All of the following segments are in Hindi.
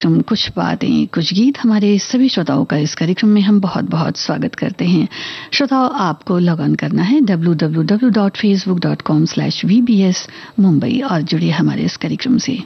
कुछ बातें कुछ गीत हमारे सभी श्रोताओं का इस कार्यक्रम में हम बहुत बहुत स्वागत करते हैं। श्रोताओं, आपको लॉग ऑन करना है www.facebook.com/vbs मुंबई और जुड़िए हमारे इस कार्यक्रम से।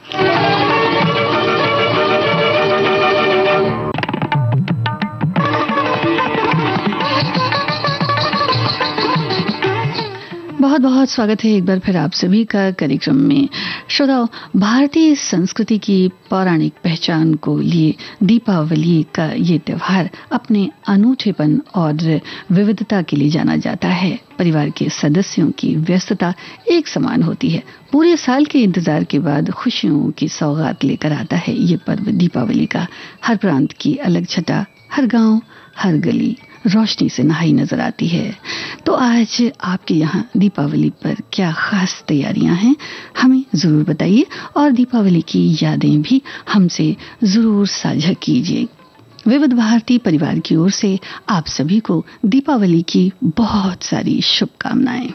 बहुत बहुत स्वागत है एक बार फिर आप सभी का कार्यक्रम में। श्रोताओं, भारतीय संस्कृति की पौराणिक पहचान को लिए दीपावली का ये त्योहार अपने अनूठेपन और विविधता के लिए जाना जाता है। परिवार के सदस्यों की व्यस्तता एक समान होती है। पूरे साल के इंतजार के बाद खुशियों की सौगात लेकर आता है ये पर्व दीपावली का। हर प्रांत की अलग छटा, हर गांव, हर गली रोशनी से नहाई नजर आती है। तो आज आपके यहाँ दीपावली पर क्या खास तैयारियां हैं, हमें जरूर बताइए और दीपावली की यादें भी हमसे जरूर साझा कीजिए। विविध भारती परिवार की ओर से आप सभी को दीपावली की बहुत सारी शुभकामनाएं।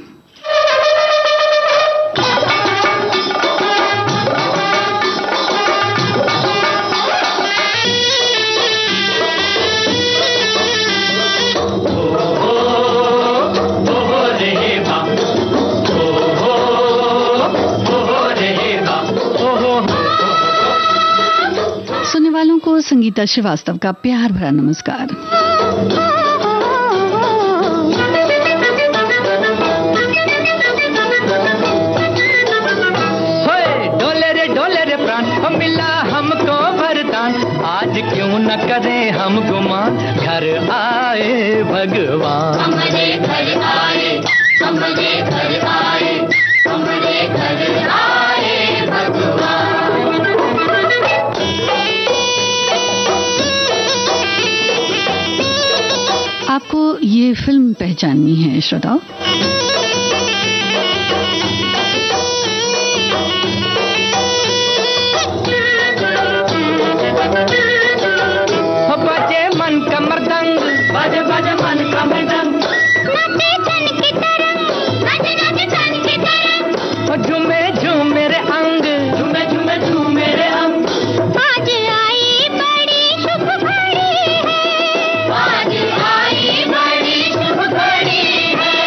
सुनने वालों को संगीता श्रीवास्तव का प्यार भरा नमस्कार। डोले रे प्राण मिला हमको वरदान, आज क्यों न करें हम गुमान, घर आए भगवान। हमारे घर आए, हमारे घर आए, हमारे घर आए भगवान। आपको ये फिल्म पहचाननी है श्रोताओ। बजे मन का मृदंग, बजे बजे मन का मृदंग, नाचे छन की तरंग, नाचे नाचे छन की तरंग, झूमे झूम मेरे अंग, झूमे झूमे झूम मेरे अंग। आज आई बड़ी शुभ घड़ी है, आज आई बड़ी शुभ घड़ी है।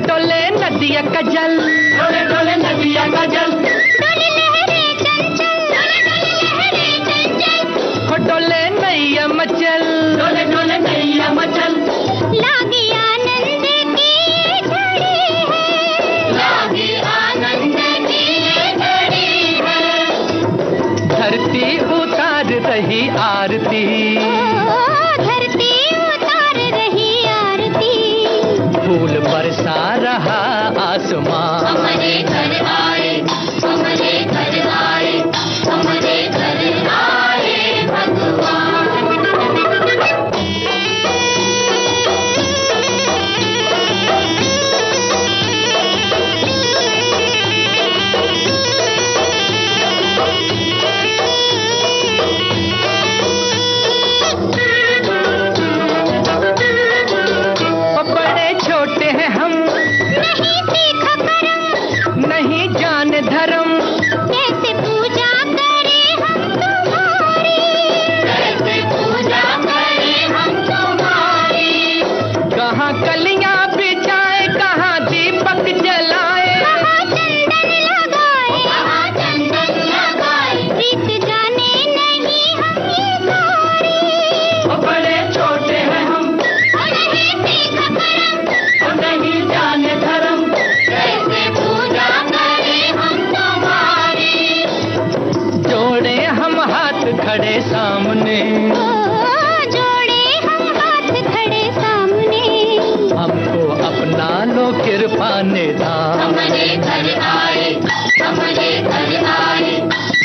डोले नदिया का जल, डोले डोले नदिया का जल, डोले लहरे चंचल, डोले डोले लहरे चंचल, डोले नैया मचल, डोले डोले नैया मचल। लागी आनंद की ये घड़ी है, लागी आनंद की ये घड़ी है। धरती उतार रही आरती, धरती उतार रही आरती, फूल बरसा रहा आसमां। हमारे घर आए, हमारे घर आए, हमारे घर आए भगवान। बड़े छोटे हैं हम, नहीं सीखा करम, नहीं जाने धर्म, कैसे पूजा करें हम तुम्हारी, कैसे पूजा करें हम तुम्हारी। कहाँ कलियां बिछाए, कहाँ दीपक जलाए, कहाँ चंदन लगाए, कहाँ चंदन लगाए, रीत जाने नहीं हम ये सारी। बड़े छोटे हैं हम, नहीं सीखा करम, नहीं जाने धर्म, कैसे पूजा करें हम तुम्हारी। जोड़े हम हाथ खड़े सामने, जोड़े हम हाथ खड़े सामने, हमको अपना लो कृपा निधान। हमारे घर आए, हमारे घर आए,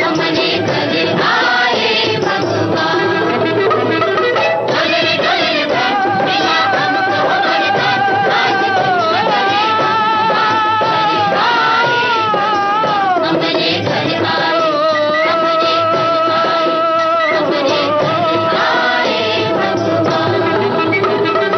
हमारे घर आए भगवान। डोले डोले प्राण मिला हमको वरदान, आज क्यों न करें हम गुमान, हमारे घर आए, हमारे घर आए, हमारे घर आए भगवान।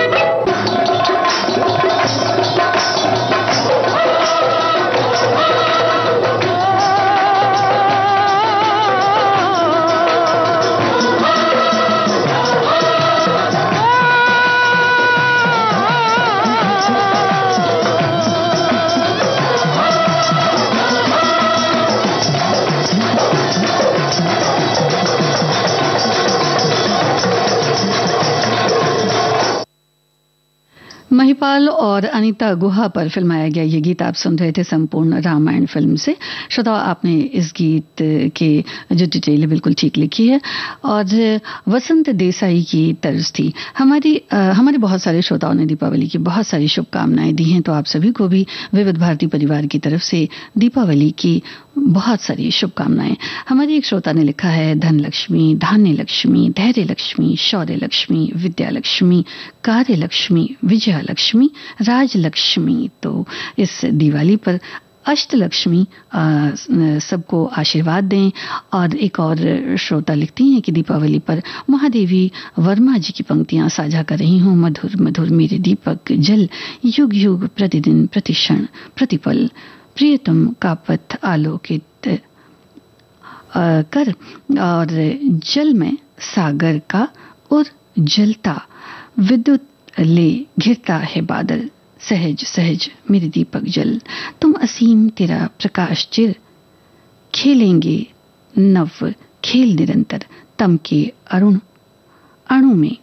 वेणुगोपाल और अनीता गुहा पर फिल्माया गया ये गीत आप सुन रहे थे संपूर्ण रामायण फिल्म से। श्रोताओ, आपने इस गीत के जो डिटेल है बिल्कुल ठीक लिखी है और वसंत देसाई की तर्ज थी। हमारे बहुत सारे श्रोताओं ने दीपावली की बहुत सारी शुभकामनाएं दी हैं, तो आप सभी को भी विविध भारती परिवार की तरफ से दीपावली की बहुत सारी शुभकामनाएं। हमारी एक श्रोता ने लिखा है, धन लक्ष्मी, धान्य लक्ष्मी, धैर्य लक्ष्मी, शौर्य लक्ष्मी, विद्या लक्ष्मी, कार्य लक्ष्मी, विजया लक्ष्मी, राज लक्ष्मी। तो इस दिवाली पर अष्ट लक्ष्मी सबको आशीर्वाद दें। और एक और श्रोता लिखती हैं कि दीपावली पर महादेवी वर्मा जी की पंक्तियां साझा कर रही हूं। मधुर मधुर मेरे दीपक जल, युग युग प्रतिदिन प्रतिक्षण प्रतिपल, प्रियतम का पथ आलोकित कर, और जल में सागर का और जलता विद्युत ले घिरता है बादल, सहज सहज मेरे दीपक जल, तुम असीम तेरा प्रकाश चिर, खेलेंगे नव खेल निरंतर, तम के अरुण अणु में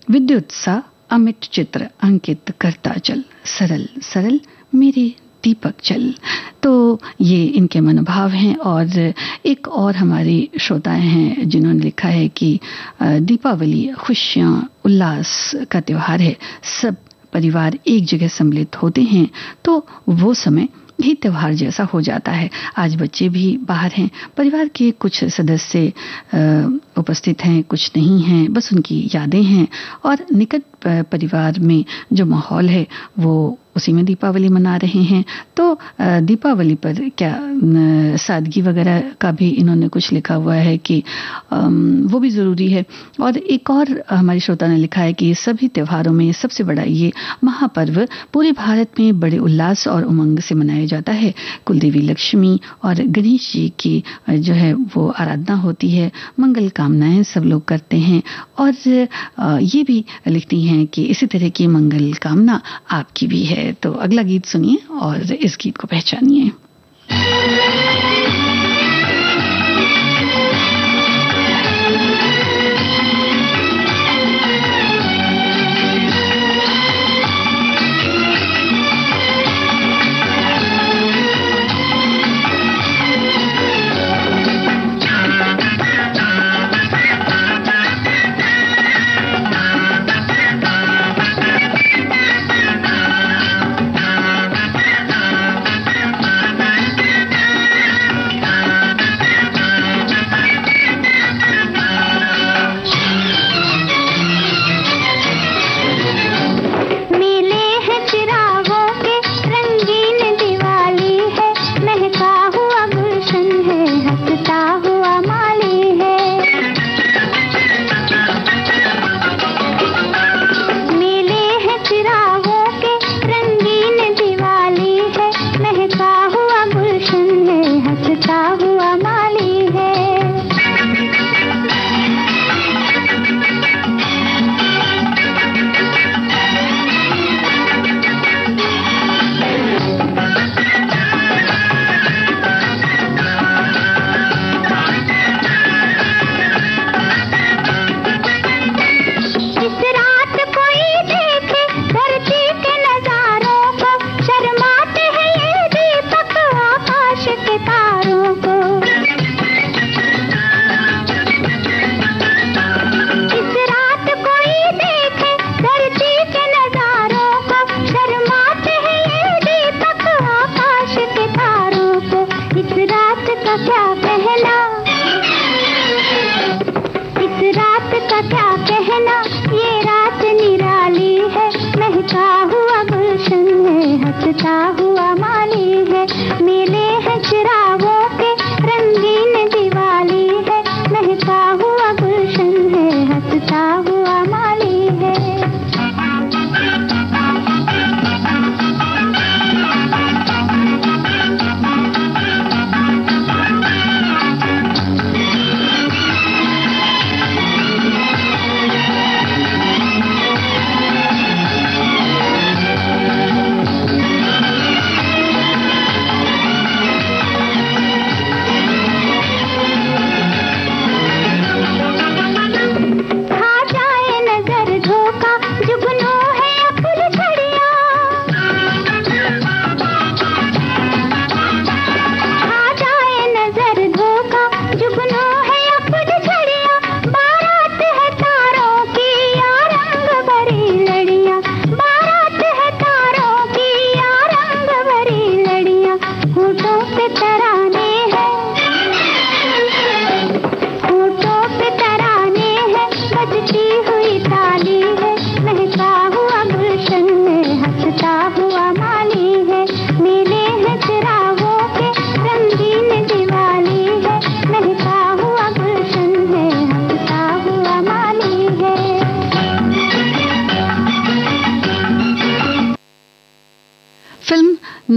विद्युत सा अमिट चित्र अंकित करता चल, सरल सरल मेरे दीपक जल। तो ये इनके मनोभाव हैं। और एक और हमारी श्रोताएं हैं जिन्होंने लिखा है कि दीपावली खुशियां उल्लास का त्योहार है, सब परिवार एक जगह सम्मिलित होते हैं तो वो समय भी त्योहार जैसा हो जाता है। आज बच्चे भी बाहर हैं, परिवार के कुछ सदस्य उपस्थित हैं, कुछ नहीं हैं, बस उनकी यादें हैं और निकट परिवार में जो माहौल है वो उसी में दीपावली मना रहे हैं। तो दीपावली पर क्या सादगी वगैरह का भी इन्होंने कुछ लिखा हुआ है कि वो भी ज़रूरी है। और एक और हमारी श्रोता ने लिखा है कि सभी त्योहारों में सबसे बड़ा ये महापर्व पूरे भारत में बड़े उल्लास और उमंग से मनाया जाता है। कुलदेवी लक्ष्मी और गणेश जी की जो है वो आराधना होती है, मंगल कामनाएं सब लोग करते हैं। और ये भी लिखती हैं कि इसी तरह की मंगल कामना आपकी भी है। तो अगला गीत सुनिए और इस गीत को पहचानिए।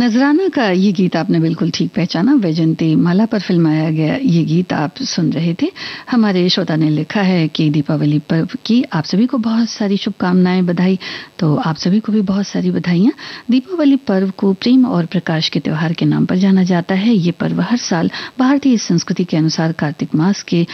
नजराना का ये गीत आपने बिल्कुल ठीक पहचाना। वैजयंती माला पर फिल्माया गया ये गीत आप सुन रहे थे। हमारे श्रोता ने लिखा है कि दीपावली पर्व की आप सभी को बहुत सारी शुभकामनाएं, बधाई। तो आप सभी को भी बहुत सारी बधाइयां। दीपावली पर्व को प्रेम और प्रकाश के त्योहार के नाम पर जाना जाता है। ये पर्व हर साल भारतीय संस्कृति के अनुसार कार्तिक मास के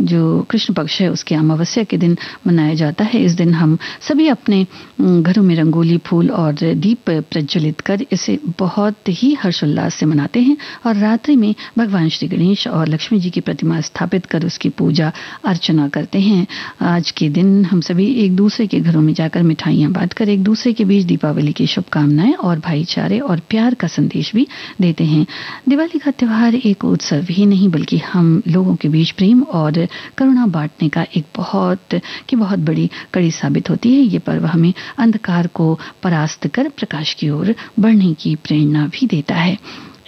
जो कृष्ण पक्ष है उसके अमावस्या के दिन मनाया जाता है। इस दिन हम सभी अपने घरों में रंगोली, फूल और दीप प्रज्वलित कर इसे बहुत ही हर्षोल्लास से मनाते हैं और रात्रि में भगवान श्री गणेश और लक्ष्मी जी की प्रतिमा स्थापित कर उसकी पूजा अर्चना करते हैं। आज के दिन हम सभी एक दूसरे के घरों में जाकर मिठाइयां बांटकर एक दूसरे के बीच दीपावली की शुभकामनाएं और भाईचारे और प्यार का संदेश भी देते हैं। दिवाली का त्योहार एक उत्सव ही नहीं बल्कि हम लोगों के बीच प्रेम और करुणा बांटने का एक बहुत बड़ी कड़ी साबित होती है। ये पर्व हमें अंधकार को परास्त कर प्रकाश की ओर बढ़ने की प्रेरणा भी देता है।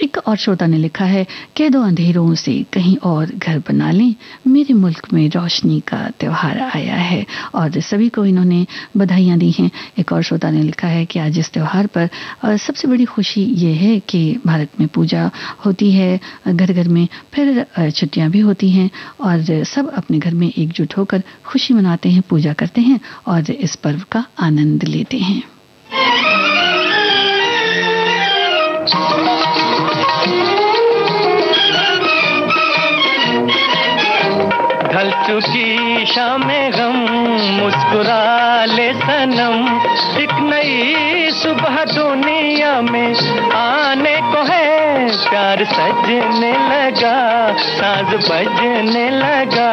एक और श्रोता ने लिखा है, कह दो अंधेरों से कहीं और घर बना लें, मेरे मुल्क में रोशनी का त्योहार आया है। और सभी को इन्होंने बधाइयां दी हैं। एक और श्रोता ने लिखा है कि आज इस त्योहार पर सबसे बड़ी खुशी ये है कि भारत में पूजा होती है, घर घर में फिर छुट्टियां भी होती हैं और सब अपने घर में एकजुट होकर खुशी मनाते हैं, पूजा करते हैं और इस पर्व का आनंद लेते हैं। ढल चुकी शामें गम, मुस्कुरा ले सनम, एक नई सुबह दुनिया में आने को है। प्यार सजने लगा, साज बजने लगा,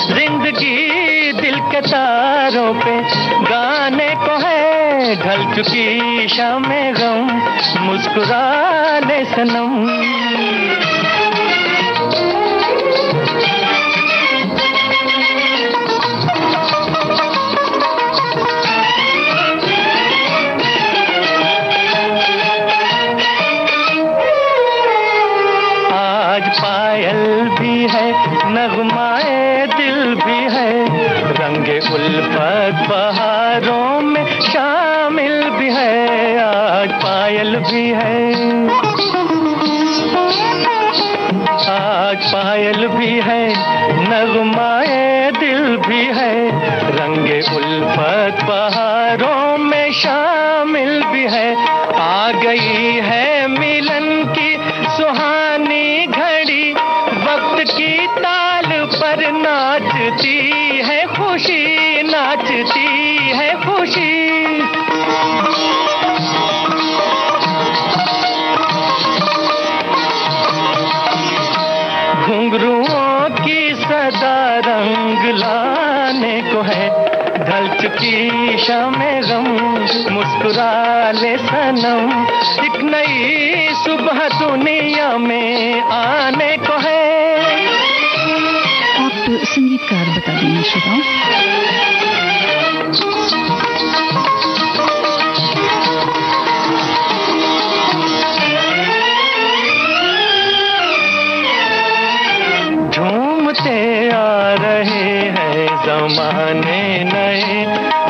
जिंदगी दिल के तारों पे गाने को है। ढल चुकी शामें गम, मुस्कुरा ले सनम। नगमाए दिल भी है, रंगे उल्फत बहारों में शामिल भी है। आज पायल भी है, आज पायल भी है, नगमाए दिल भी है, रंगे उल्फत बहारों में शामिल भी है। आ गई है मिलन की सुहानी घड़ी, वक्त की ताल पर नाचती है खुशी, नाचती है खुशी। घुंघरुओं की सदा रंग लाने को है। ढल चुकी शामें गम, मुस्कुरा ले सनम, एक नई सुबह दुनिया में आने को है। आप संगीतकार बता देंगे श्रोताओं। झूमते आ रहे हैं जमाने नए,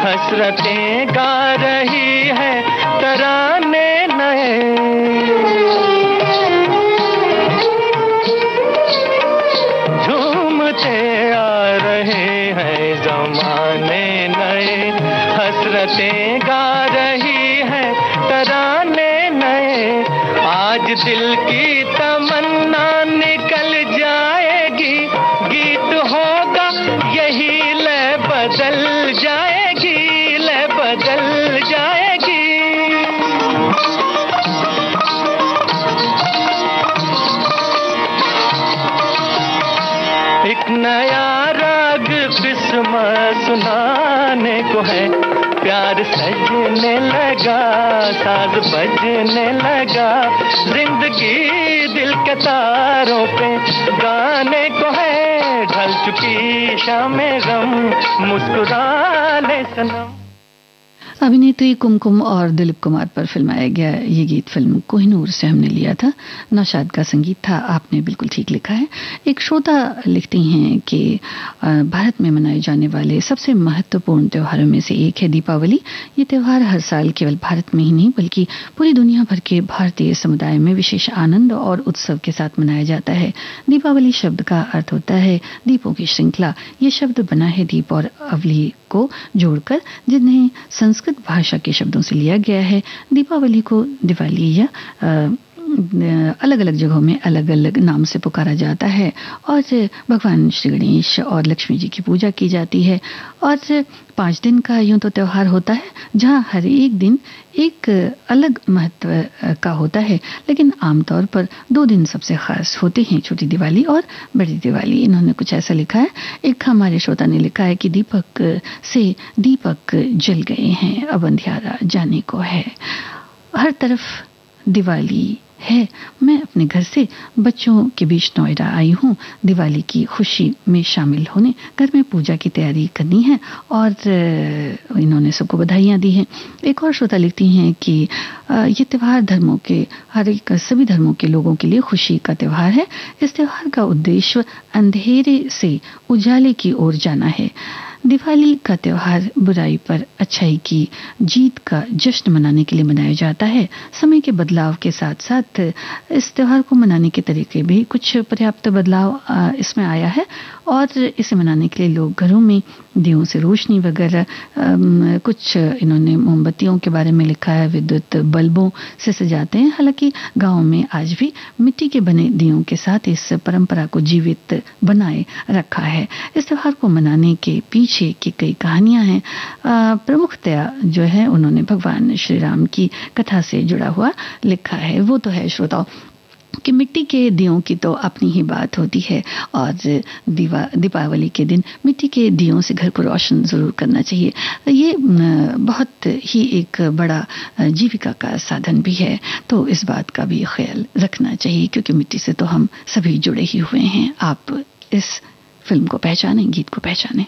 हसरतें गा रही है तराने नए। झूमते आ रहे हैं जमाने नए, हसरतें गा रही है तराने नए। आज दिल की तमन्ना निकल जाएगी, गीत होगा यही लय बदल जाएगी, लय बदल जाएगी। एक नया राग किस्मत सुनाने को है। प्यार सजने लगा, साज बजने लगा, जिंदगी दिल के तारों पे गाने को है। ढल चुकी शामें गम, मुस्कुरा ले सनम। अभिनेत्री कुमकुम और दिलीप कुमार पर फिल्माया गया ये गीत फिल्म कोहिनूर से हमने लिया था। नौशाद का संगीत था। आपने बिल्कुल ठीक लिखा है। एक श्रोता लिखती हैं कि भारत में मनाए जाने वाले सबसे महत्वपूर्ण त्योहारों में से एक है दीपावली। ये त्योहार हर साल केवल भारत में ही नहीं बल्कि पूरी दुनिया भर के भारतीय समुदाय में विशेष आनंद और उत्सव के साथ मनाया जाता है। दीपावली शब्द का अर्थ होता है दीपों की श्रृंखला। ये शब्द बना है दीप और अवली को जोड़कर, जिन्हें संस्कृत भाषा के शब्दों से लिया गया है। दीपावली को दिवाली या अलग अलग जगहों में अलग अलग नाम से पुकारा जाता है और भगवान श्री गणेश और लक्ष्मी जी की पूजा की जाती है। और 5 दिन का यूं तो त्योहार होता है जहां हर एक दिन एक अलग महत्व का होता है, लेकिन आमतौर पर 2 दिन सबसे खास होते हैं, छोटी दिवाली और बड़ी दिवाली। इन्होंने कुछ ऐसा लिखा है। एक हमारे श्रोता ने लिखा है कि दीपक से दीपक जल गए हैं, अब अंधियारा जाने को है। हर तरफ दिवाली है। मैं अपने घर से बच्चों के बीच नोएडा आई हूँ दिवाली की खुशी में शामिल होने। घर में पूजा की तैयारी करनी है और इन्होंने सबको बधाइयाँ दी हैं। एक और श्रोता लिखती हैं कि ये त्यौहार धर्मों के सभी धर्मों के लोगों के लिए खुशी का त्यौहार है। इस त्यौहार का उद्देश्य अंधेरे से उजाले की ओर जाना है। दिवाली का त्योहार बुराई पर अच्छाई की जीत का जश्न मनाने के लिए मनाया जाता है। समय के बदलाव के साथ साथ इस त्योहार को मनाने के तरीके भी कुछ पर्याप्त बदलाव इसमें आया है और इसे मनाने के लिए लोग घरों में दियों से रोशनी वगैरह, कुछ इन्होंने मोमबत्तियों के बारे में लिखा है, विद्युत बल्बों से सजाते हैं। हालांकि गाँव में आज भी मिट्टी के बने दियों के साथ इस परंपरा को जीवित बनाए रखा है। इस त्योहार को मनाने के पीछे की कई कहानियां हैं। प्रमुखतया जो है उन्होंने भगवान श्री राम की कथा से जुड़ा हुआ लिखा है। वो तो है श्रोताओं कि मिट्टी के दियों की तो अपनी ही बात होती है और दीपावली के दिन मिट्टी के दियों से घर को रोशन जरूर करना चाहिए। ये बहुत ही एक बड़ा जीविका का साधन भी है, तो इस बात का भी ख्याल रखना चाहिए क्योंकि मिट्टी से तो हम सभी जुड़े ही हुए हैं। आप इस फिल्म को पहचानें, गीत को पहचानें।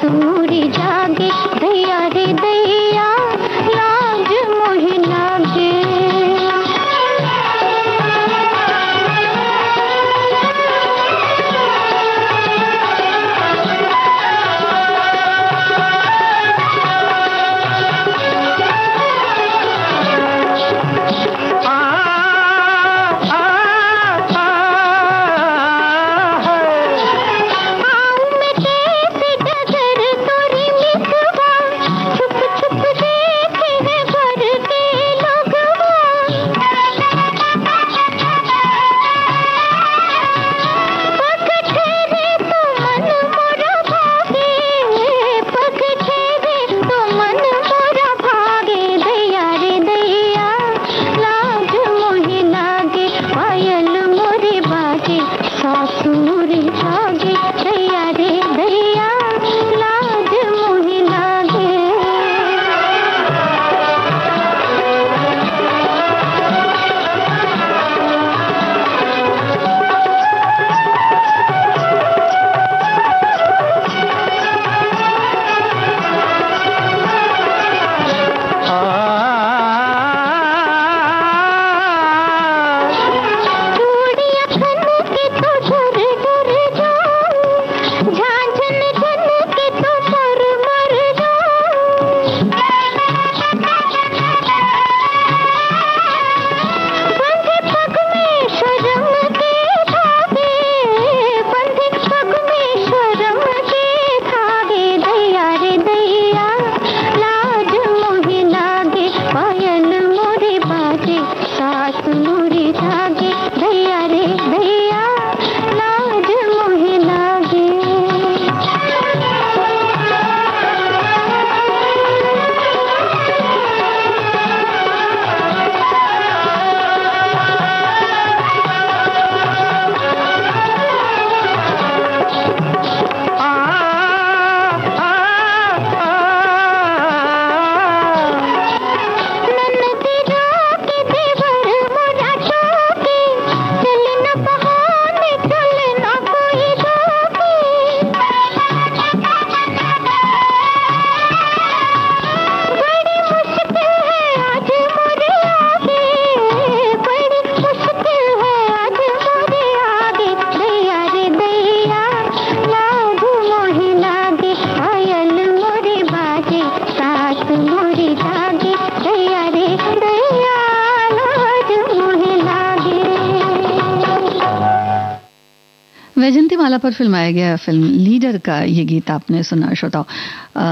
मोरी जागे दैया रे दैया लाज वैजंती माला पर फिल्माया गया फिल्म लीडर का ये गीत आपने सुना श्रोताओं।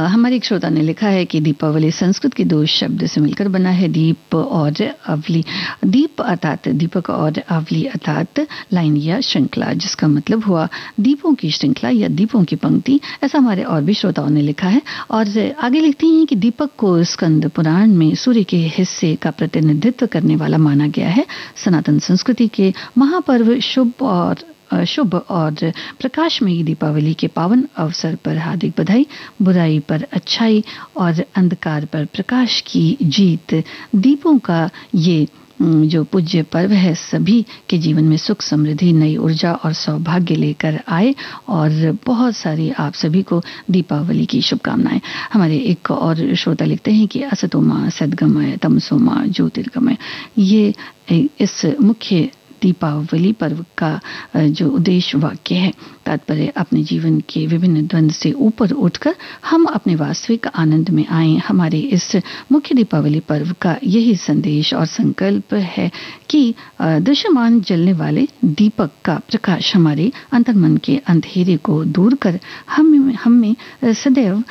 हमारे एक श्रोता ने लिखा है कि दीपावली संस्कृत के दो शब्द से मिलकर बना है, दीप और अवली। दीप अर्थात दीपक और अवली अर्थात लाइन या श्रृंखला, जिसका मतलब हुआ दीपों की श्रृंखला या दीपों की पंक्ति। ऐसा हमारे और भी श्रोताओं ने लिखा है। और आगे लिखती हैं कि दीपक को स्कंद पुराण में सूर्य के हिस्से का प्रतिनिधित्व करने वाला माना गया है। सनातन संस्कृति के महापर्व शुभ और प्रकाशमयी दीपावली के पावन अवसर पर हार्दिक बधाई। बुराई पर अच्छाई और अंधकार पर प्रकाश की जीत। दीपों का ये जो पूज्य पर्व है सभी के जीवन में सुख समृद्धि, नई ऊर्जा और सौभाग्य लेकर आए। और बहुत सारी आप सभी को दीपावली की शुभकामनाएं। हमारे एक और श्रोता लिखते हैं कि असतोमा सद्गमय तमसोमा ज्योतिर्गमय, ये इस मुख्य दीपावली पर्व का जो उद्देश्य वाक्य है। तात्पर्य अपने जीवन के विभिन्न द्वंद्व से ऊपर उठकर हम अपने वास्तविक आनंद में आए। हमारे इस मुख्य दीपावली पर्व का यही संदेश और संकल्प है कि दृश्यमान जलने वाले दीपक का प्रकाश हमारे अंतर्मन के अंधेरे को दूर कर हम में सदैव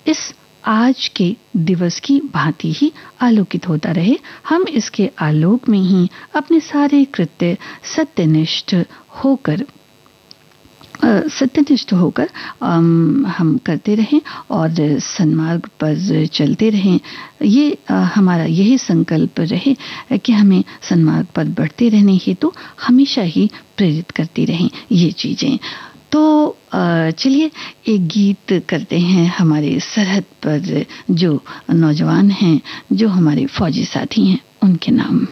इस आज के दिवस की भांति ही आलोकित होता रहे। हम इसके आलोक में ही अपने सारे कृत्य सत्यनिष्ठ होकर हम करते रहें और सन्मार्ग पर चलते रहें। ये हमारा यही संकल्प रहे कि हमें सन्मार्ग पर बढ़ते रहने हेतु हमेशा ही प्रेरित करती रहें ये चीजें। तो चलिए एक गीत करते हैं हमारे सरहद पर जो नौजवान हैं, जो हमारे फौजी साथी हैं, उनके नाम।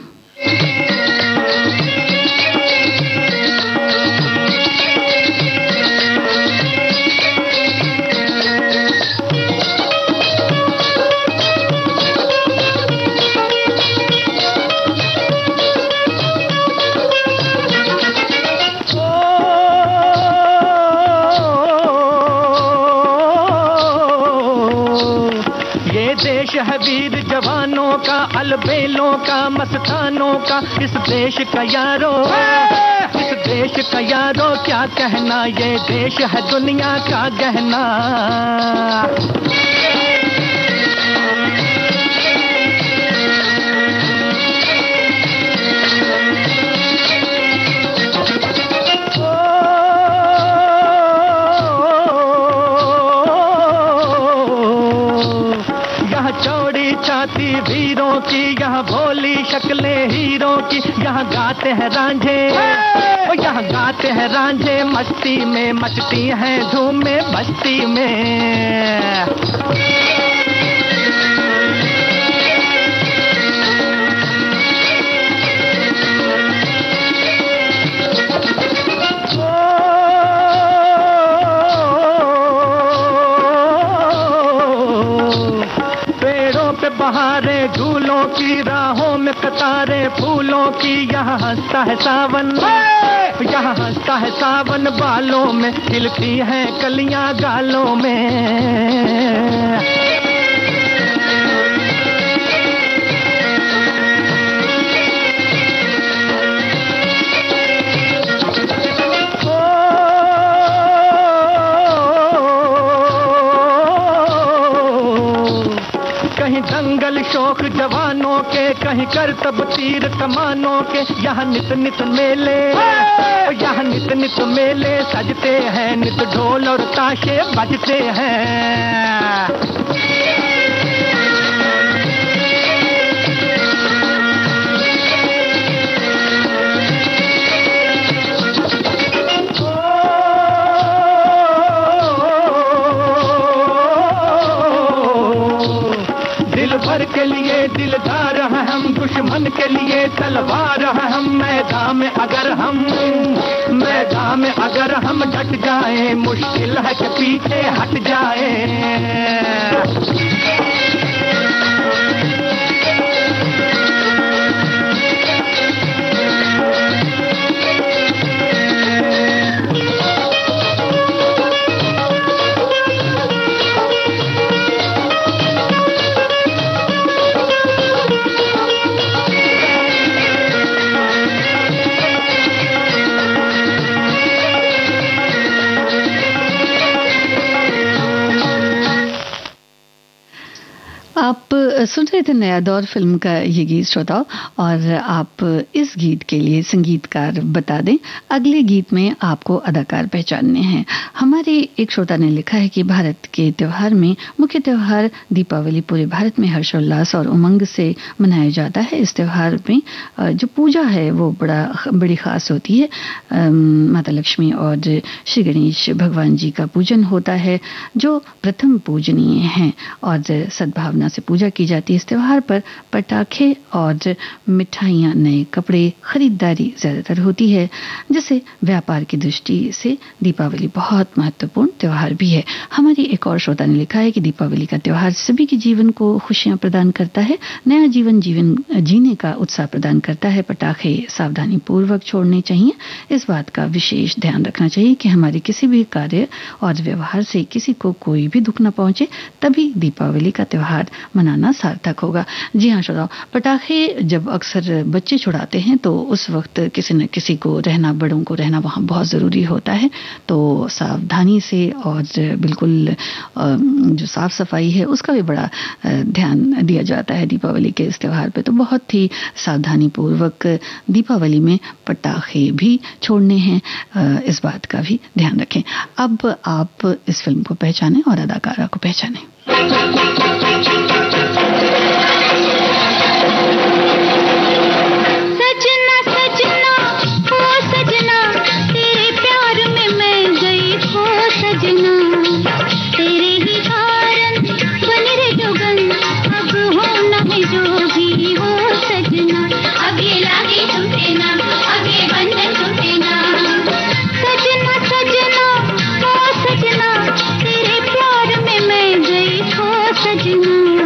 है वीर जवानों का, अलबेलों का, मस्तानों का, इस देश का यारो, इस देश का यारो क्या कहना, ये देश है दुनिया का गहना। छाती वीरों की, यहाँ भोली शक्लें हीरों की, यहाँ गाते हैं रांझे, यहाँ गाते हैं रांझे, मस्ती में मचती हैं धूम में बस्ती में। बहारे झूलों की, राहों में कतारे फूलों की, यहाँ हंसता है सावन, यहाँ हंसता है सावन, बालों में खिलती हैं कलियां गालों में। कहीं दंगल शौक जवानों के, कहीं करतब तीर कमानों के, यहाँ नित नित मेले, यहाँ नित नित मेले सजते हैं, नित ढोल और ताशे बजते हैं। भर के लिए दिलदार हैं हम, दुश्मन के लिए तलवार हैं हम। मैदान में अगर हम डट जाएं, मुश्किल है कि पीछे हट जाएं। सुन रहे थे नया दौर फिल्म का ये गीत श्रोताओं, और आप इस गीत के लिए संगीतकार बता दें। अगले गीत में आपको अदाकार पहचानने हैं। हमारे एक श्रोता ने लिखा है कि भारत के त्योहार में मुख्य त्योहार दीपावली पूरे भारत में हर्षोल्लास और उमंग से मनाया जाता है। इस त्योहार में जो पूजा है वो बड़ी खास होती है। माता लक्ष्मी और श्री गणेश भगवान जी का पूजन होता है, जो प्रथम पूजनीय हैं, और सद्भावना से पूजा की जाती है। इस त्योहार पर पटाखे और मिठाइयाँ, नए कपड़े, खरीदारी ज्यादातर होती है, जिससे व्यापार की दृष्टि से दीपावली बहुत महत्वपूर्ण त्योहार भी है। हमारी एक और श्रोता ने लिखा है कि दीपावली का त्योहार सभी के जीवन को खुशियां प्रदान करता है, नया जीवन जीने का उत्साह प्रदान करता है। पटाखे सावधानी पूर्वक छोड़ने चाहिए। इस बात का विशेष ध्यान रखना चाहिए कि हमारे किसी भी कार्य और व्यवहार से किसी को कोई भी दुख न पहुंचे, तभी दीपावली का त्योहार मनाना सार्थक होगा। जी हाँ श्रोताओ, पटाखे जब अक्सर बच्चे छुड़ाते हैं तो उस वक्त किसी न किसी को रहना, बड़ों को रहना वहाँ बहुत ज़रूरी होता है। तो सावधानी से और बिल्कुल जो साफ सफाई है उसका भी बड़ा ध्यान दिया जाता है दीपावली के इस त्योहार पे। तो बहुत ही सावधानी पूर्वक दीपावली में पटाखे भी छोड़ने हैं, इस बात का भी ध्यान रखें। अब आप इस फिल्म को पहचानें और अदाकारा को पहचानें। सजना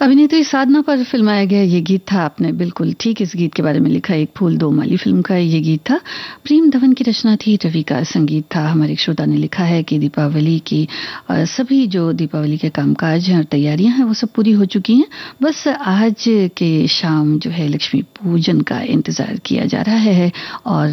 अभिनेत्री साधना पर फिल्माया गया ये गीत था। आपने बिल्कुल ठीक इस गीत के बारे में लिखा। एक फूल दो माली फिल्म का ये गीत था। प्रेम धवन की रचना थी, रवि का संगीत था। हमारे एक श्रोता ने लिखा है कि दीपावली की सभी जो दीपावली के कामकाज हैं और तैयारियां हैं वो सब पूरी हो चुकी हैं। बस आज के शाम जो है लक्ष्मी पूजन का इंतजार किया जा रहा है और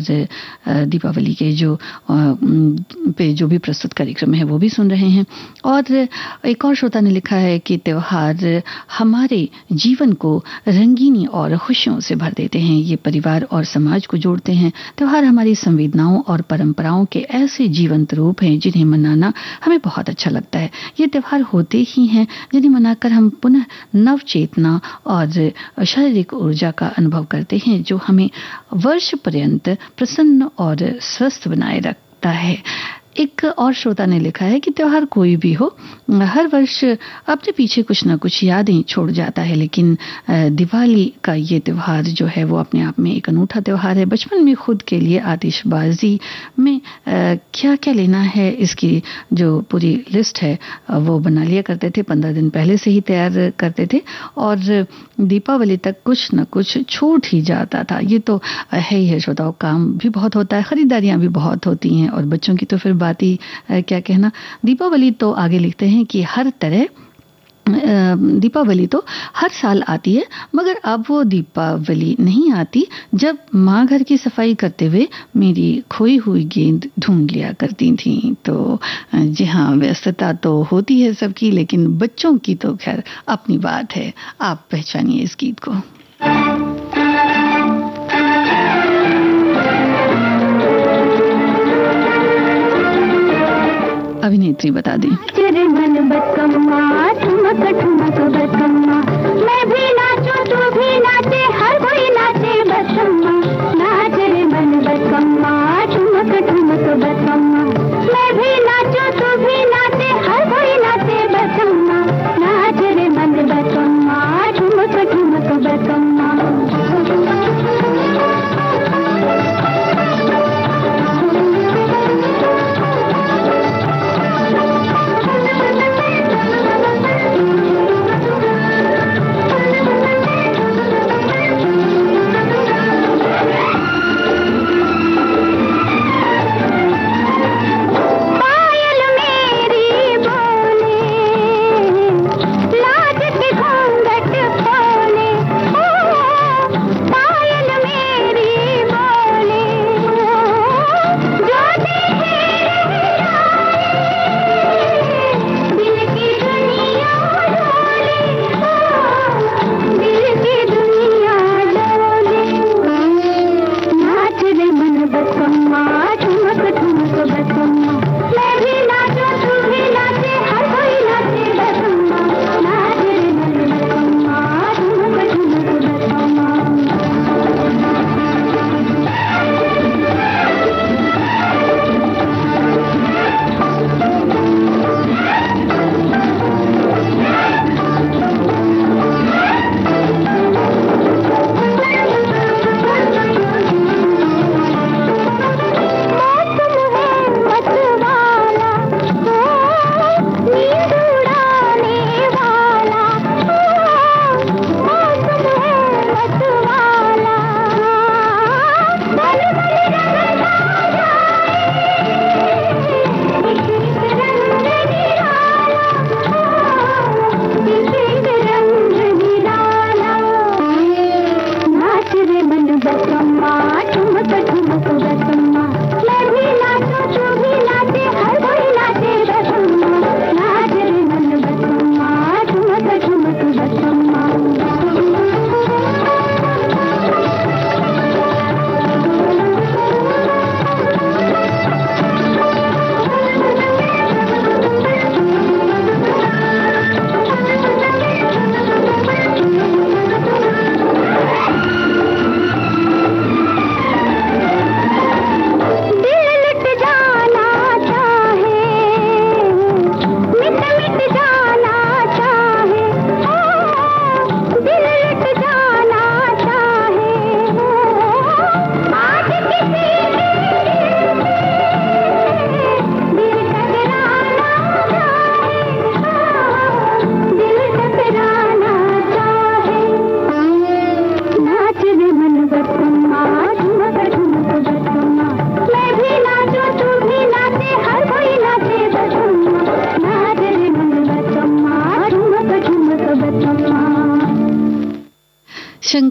दीपावली के जो भी प्रस्तुत कार्यक्रम है वो भी सुन रहे हैं। और एक और श्रोता ने लिखा है कि त्योहार हमारे जीवन को रंगीनी और खुशियों से भर देते हैं। ये परिवार और समाज को जोड़ते हैं। त्योहार हमारी संवेदनाओं और परंपराओं के ऐसे जीवंत रूप हैं जिन्हें मनाना हमें बहुत अच्छा लगता है। ये त्योहार होते ही हैं जिन्हें मनाकर हम पुनः नव चेतना और शारीरिक ऊर्जा का अनुभव करते हैं जो हमें वर्ष पर्यंत प्रसन्न और स्वस्थ बनाए रखता है। एक और श्रोता ने लिखा है कि त्योहार कोई भी हो, हर वर्ष अपने पीछे कुछ न कुछ यादें छोड़ जाता है, लेकिन दिवाली का ये त्योहार जो है वो अपने आप में एक अनूठा त्योहार है। बचपन में खुद के लिए आतिशबाजी में क्या क्या लेना है इसकी जो पूरी लिस्ट है वो बना लिया करते थे। 15 दिन पहले से ही तैयार करते थे और दीपावली तक कुछ न कुछ छूट ही जाता था। ये तो है ही है श्रोताओं, काम भी बहुत होता है, खरीदारियां भी बहुत होती हैं और बच्चों की तो फिर बात ही क्या कहना। दीपावली तो आगे लिखते हैं कि दीपावली तो हर साल आती है, मगर अब वो दीपावली नहीं आती जब माँ घर की सफाई करते हुए मेरी खोई हुई गेंद ढूंढ लिया करती थी। तो जी हाँ, व्यस्तता तो होती है सबकी, लेकिन बच्चों की तो खैर अपनी बात है। आप पहचानिए इस गीत को। अभिनेत्री बता दें। मैं भी नाचूं तू भी नाचे, हर कोई नाचे बसम्मा, नाच रे मन बसम्मा, ठुमक ठुमक बसम्मा। मैं भी नाचूं तू भी नाचे, हर कोई नाचे बसम्मा, नाच रे मन बसम्मा, ठुमक ठुमक बसम्मा।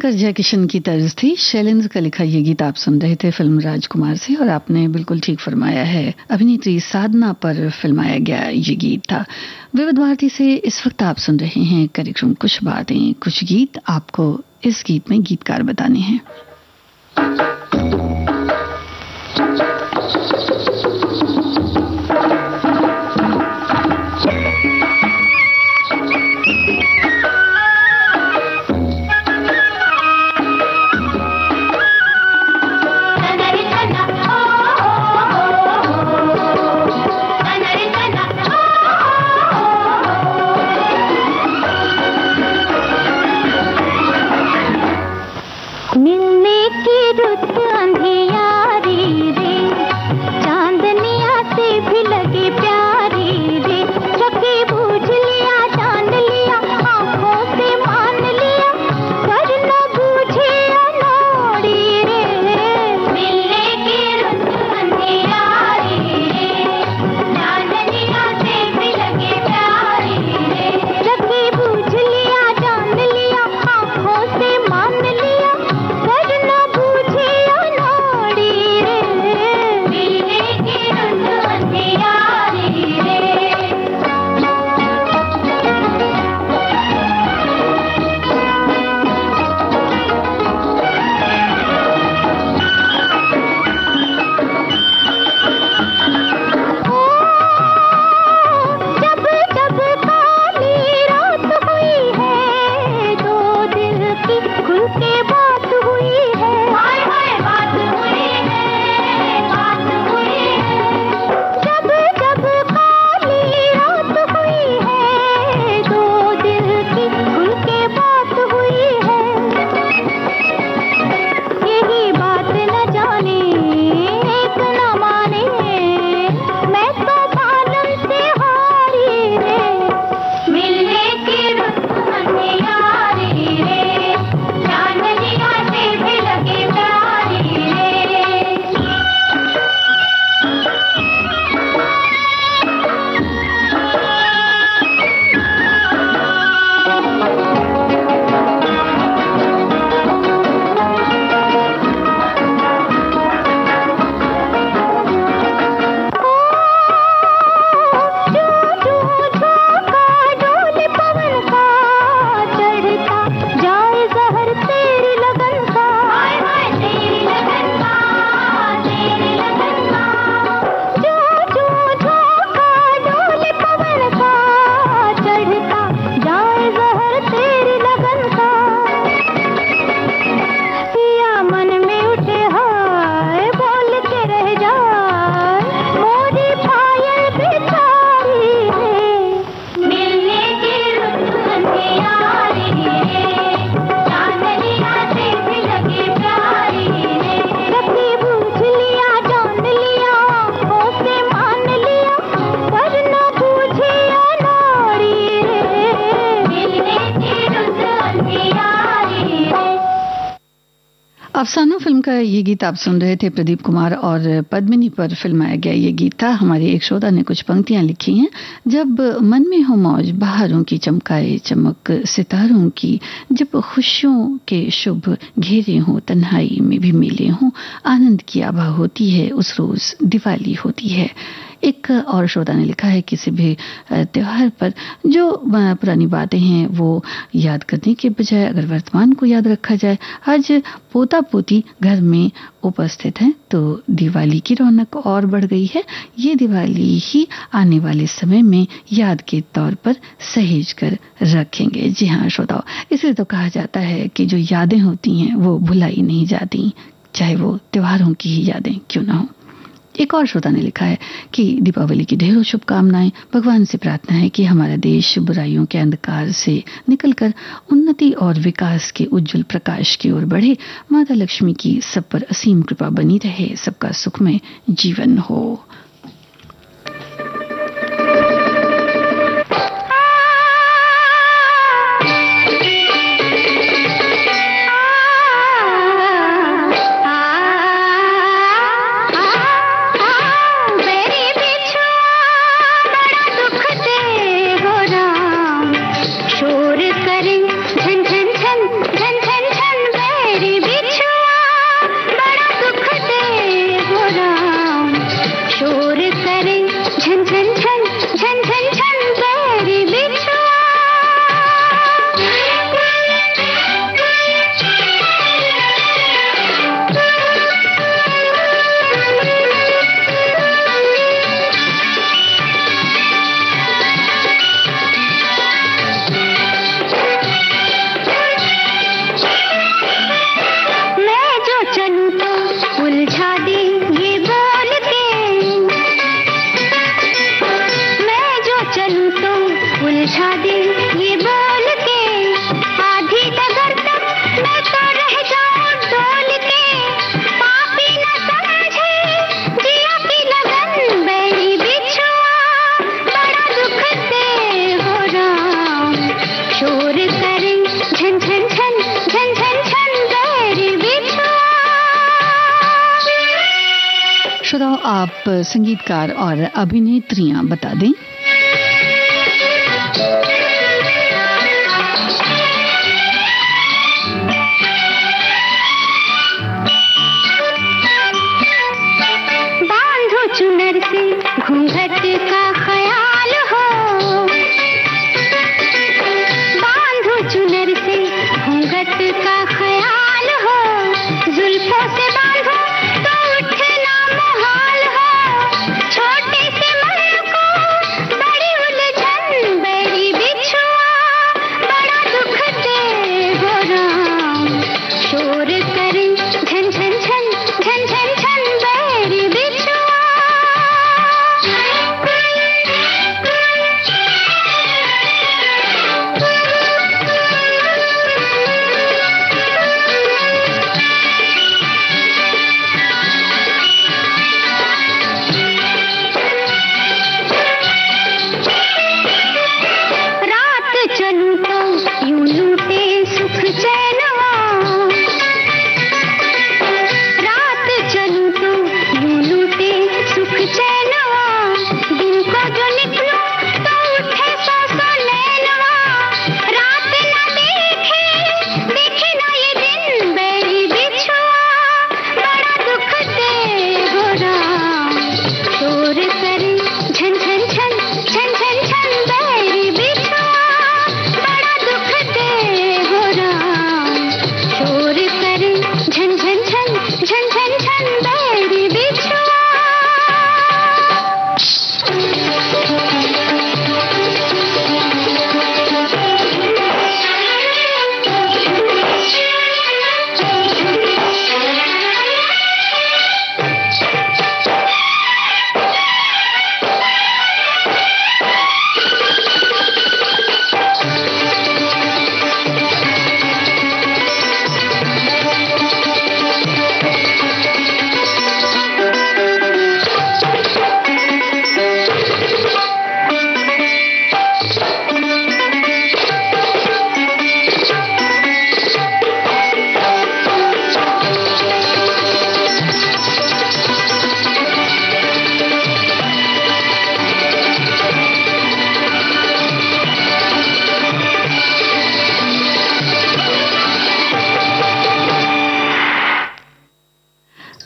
शंकर जयकिशन की तर्ज थी। शैलेंद्र का लिखा ये गीत आप सुन रहे थे फिल्म राजकुमार से, और आपने बिल्कुल ठीक फरमाया है, अभिनेत्री साधना पर फिल्माया गया ये गीत था। विविध भारती से इस वक्त आप सुन रहे हैं कार्यक्रम कुछ बातें कुछ गीत। आपको इस गीत में गीतकार बताने हैं। अफसाना फिल्म का ये गीत आप सुन रहे थे। प्रदीप कुमार और पद्मिनी पर फिल्माया गया ये गीत था। हमारे एक श्रोता ने कुछ पंक्तियां लिखी हैं। जब मन में हो मौज बहारों की चमकाए चमक सितारों की, जब खुशियों के शुभ घेरे हों तन्हाई में भी मिले हों, आनंद की आभा होती है उस रोज दिवाली होती है। एक और श्रोता ने लिखा है किसी भी त्योहार पर जो पुरानी बातें हैं वो याद करने के बजाय अगर वर्तमान को याद रखा जाए, आज पोता पोती घर में उपस्थित हैं तो दिवाली की रौनक और बढ़ गई है। ये दिवाली ही आने वाले समय में याद के तौर पर सहेज कर रखेंगे। जी हाँ श्रोताओ, इसलिए तो कहा जाता है कि जो यादें होती हैं वो भुलाई नहीं जाती, चाहे वो त्योहारों की ही यादें क्यों ना हो। एक और श्रोता ने लिखा है कि दीपावली की ढेरों शुभकामनाएं। भगवान से प्रार्थना है कि हमारा देश बुराइयों के अंधकार से निकलकर उन्नति और विकास के उज्जवल प्रकाश की ओर बढ़े। माता लक्ष्मी की सब पर असीम कृपा बनी रहे, सबका सुखमय जीवन हो। झन झन झन झन झन झन श्रोताओं, आप संगीतकार और अभिनेत्रियां बता दें। बांधो चुनर से घूंघट का ख्याल हो, बांधो चुनर से घूंघट का ख्याल हो, जुल्फों से बांधो तो उठना मुहाल हो, छोटे से मन को बड़ी उलझन, बड़ी बिछुआ बड़ा दुख दे वो राम, शोर करे झन झन झन झन झन झन बड़ी बिछुआ। रात चलूं तो यूं लूटे सुख चैनवा, रात चलूं तो यूं लूटे सुख चैनवा, दिन को जो निकलूं तो उठे सौ सौ नैनवा, रात न देखे देखे ना ये दिन, बड़ी बिछुआ बड़ा दुख दे वो राम, शोर करे झन झन झन झन झन झन बड़ी बिछुआ बड़ा दुख दे वो राम, शोर करे झन झन झन झन झन झन बड़ी बिछुआ।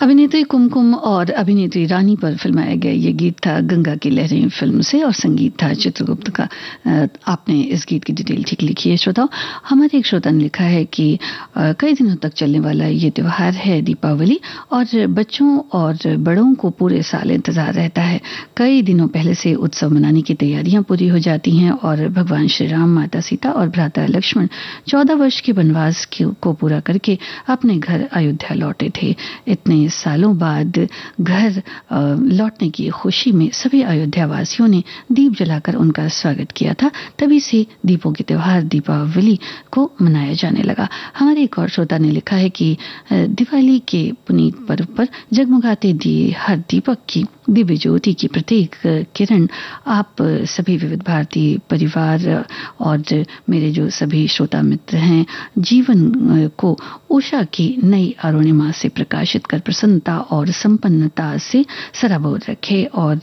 अभिनेत्री कुमकुम और अभिनेत्री रानी पर फिल्माया गया ये गीत था गंगा की लहरें फिल्म से, और संगीत था चित्रगुप्त का। आपने इस गीत की डिटेल ठीक लिखी है। श्रोताओ, हमारे एक श्रोता ने लिखा है कि कई दिनों तक चलने वाला ये त्योहार है दीपावली, और बच्चों और बड़ों को पूरे साल इंतजार रहता है। कई दिनों पहले से उत्सव मनाने की तैयारियां पूरी हो जाती हैं, और भगवान श्री राम, माता सीता और भ्राता लक्ष्मण 14 वर्ष के वनवास को पूरा करके अपने घर अयोध्या लौटे थे। इतने सालों बाद घर लौटने की खुशी में सभी अयोध्या वासियों ने दीप जलाकर उनका स्वागत किया था। तभी से दीपों के त्योहार दीपावली को मनाया जाने लगा। हमारे एक और श्रोता ने लिखा है कि दिवाली के पुनीत पर्व पर जगमगाते दिए हर दीपक की दिव्य ज्योति की प्रत्येक किरण आप सभी विविध भारती परिवार और मेरे जो सभी श्रोता मित्र हैं जीवन को उषा की नई अरुणिमा से प्रकाशित कर प्रसन्नता और संपन्नता से सराबोर रखे, और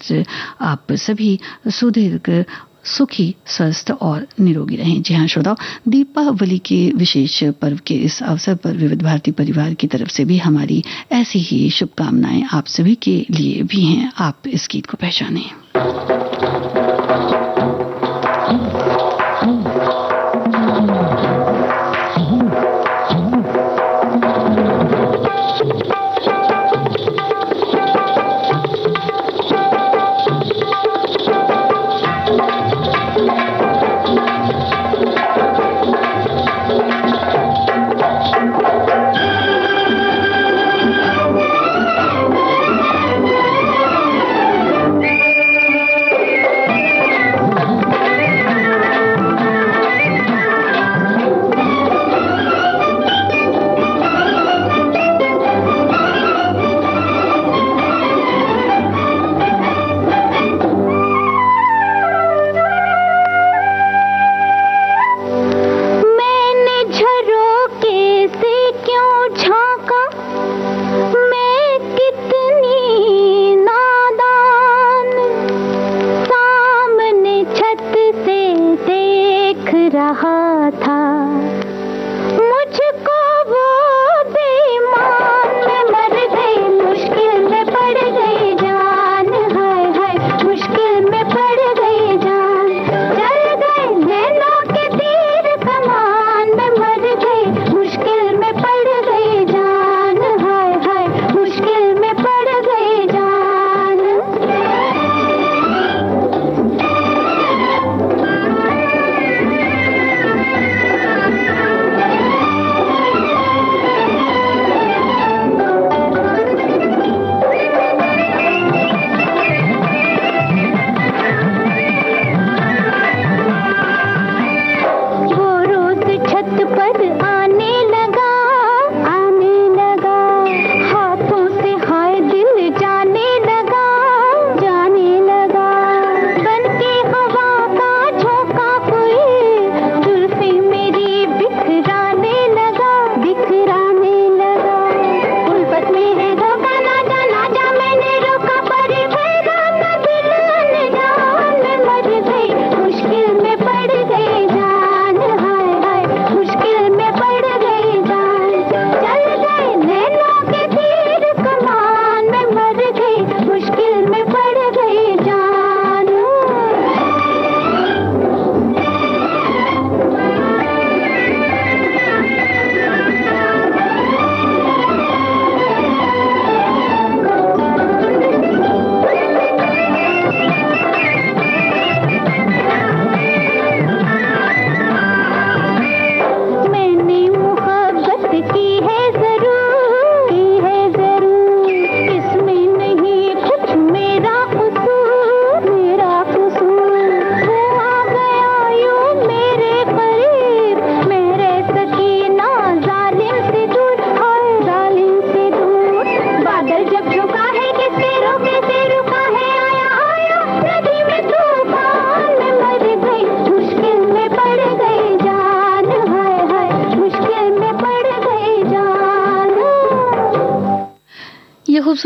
आप सभी सुदीर्घ सुखी, स्वस्थ और निरोगी रहें। जी हाँ श्रोताओ, दीपावली के विशेष पर्व के इस अवसर पर विविध भारती परिवार की तरफ से भी हमारी ऐसी ही शुभकामनाएं आप सभी के लिए भी हैं। आप इस गीत को पहचानें।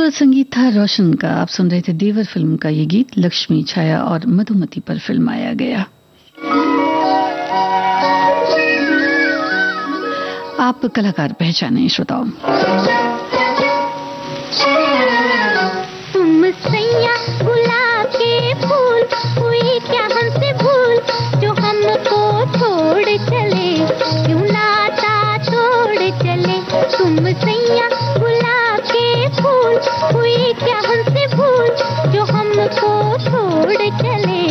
खूबसूरत संगीत था रोशन का। आप सुन रहे थे देवर फिल्म का ये गीत। लक्ष्मी, छाया और मधुमती पर फिल्माया गया। आप कलाकार पहचाने श्रोताओं। तुम सैया गुलाब के फूल हुई क्या हमसे भूल, जो हमको छोड़ चले, क्यों नाता तोड़ चले। तुम सैया गुलाब के फूल हुई क्या हमसे भूल, जो हमको छोड़ चले,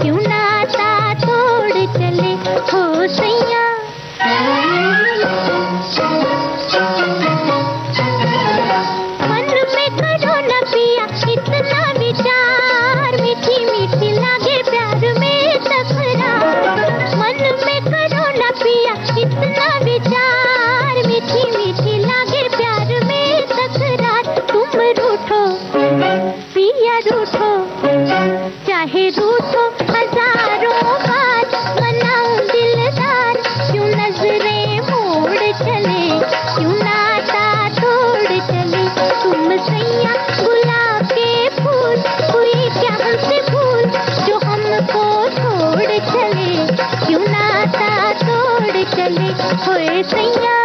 क्यों नाता तोड़ चले। हो सैया मन में करो न पिया इतना विचार, मीठी मीठी लागे प्यार में तकरार। मन में करो न पिया इतना विचार, मीठी मीठी लागे प्यार में तकरार। तुम रूठो पिया रूठो, चाहे रूठो हजारों बार, मनाऊं दिलदार, क्यों नजरें मोड़ चले, क्यों नाता तोड़ चले। तुम सैया गुलाब के फूल हुई क्या हमसे भूल, जो हमको छोड़ चले, क्यों नाता तोड़ चले। होए सैया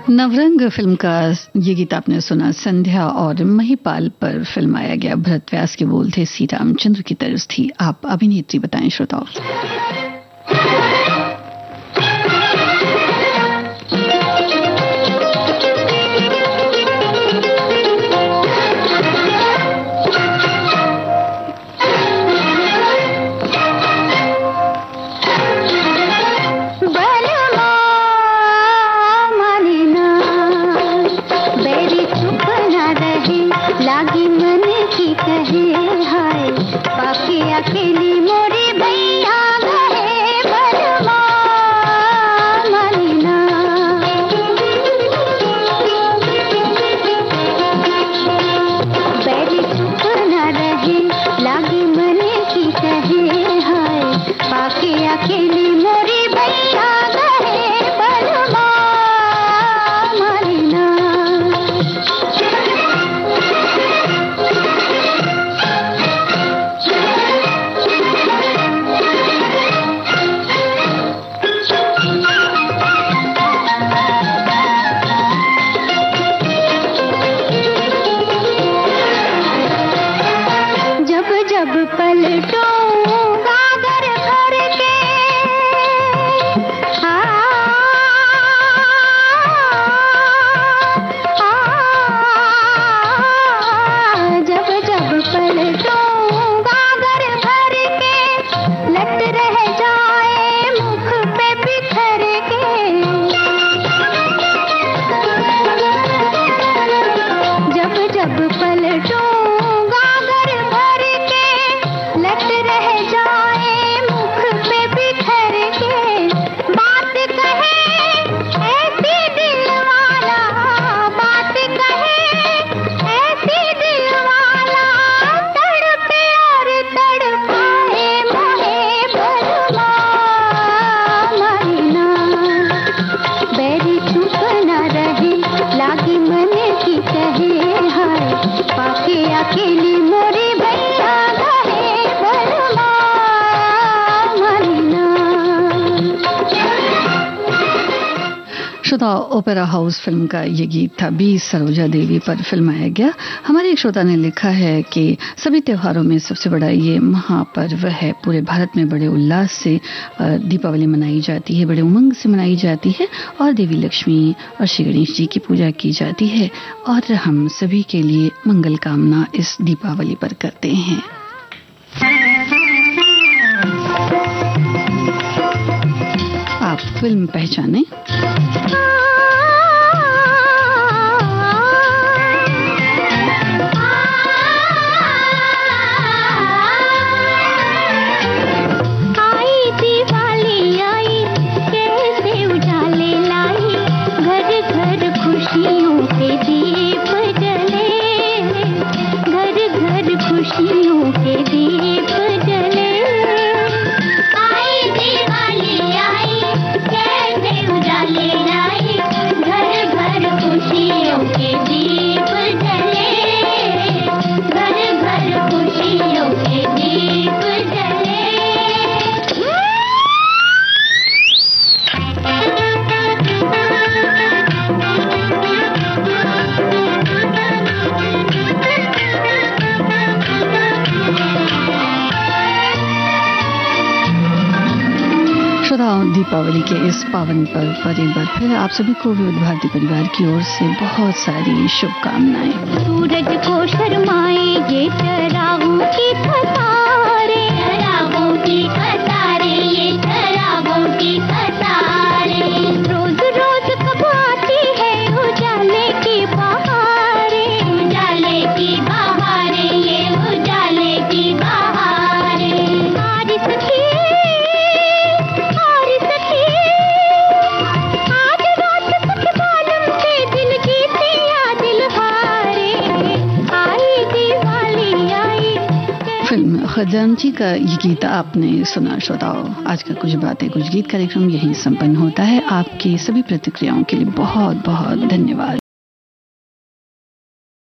नवरंग फिल्म का ये गीत आपने सुना। संध्या और महिपाल पर फिल्माया गया। भरत व्यास के बोल थे, सी रामचंद्र की तर्ज थी। आप अभिनेत्री बताएं श्रोताओं। अकेली मोरी भैया गए बलवा मलिना, बैरी चुप न रहे, लागी मने की कहे हाय, पाके अकेली मोरी भैया गए बलवा मलिना। जब पलटूं गागर भर के, जब जब पलटूं गागर भर के, लट रह जाए मुख पे बिखर के। जब जब पलटूं गागर भर के, लट रह श्रोता, ओपेरा हाउस फिल्म का ये गीत था बी सरोजा देवी पर फिल्माया गया। हमारे एक श्रोता ने लिखा है कि सभी त्योहारों में सबसे बड़ा ये महापर्व है। पूरे भारत में बड़े उल्लास से दीपावली मनाई जाती है, बड़े उमंग से मनाई जाती है और देवी लक्ष्मी और श्री गणेश जी की पूजा की जाती है और हम सभी के लिए मंगल कामना इस दीपावली पर करते हैं। आप फिल्म पहचाने। दीपावली के इस पावन पर्व पर एक बार फिर आप सभी को विविध भारती परिवार की ओर से बहुत सारी शुभकामनाएं। सूरज को शर्माए ये चरागों की कतारे, चरागों की कतारे, ये चरागों की कतारे। रोज रोज कब आती है उजाले की बहारे, उजाले की बहारे, ये उजाले की बहारे। सारी सखी खजांची का ये गीत आपने सुना। श्रोताओं, आज का कुछ बातें कुछ गीत कार्यक्रम यहीं संपन्न होता है। आपकी सभी प्रतिक्रियाओं के लिए बहुत बहुत धन्यवाद।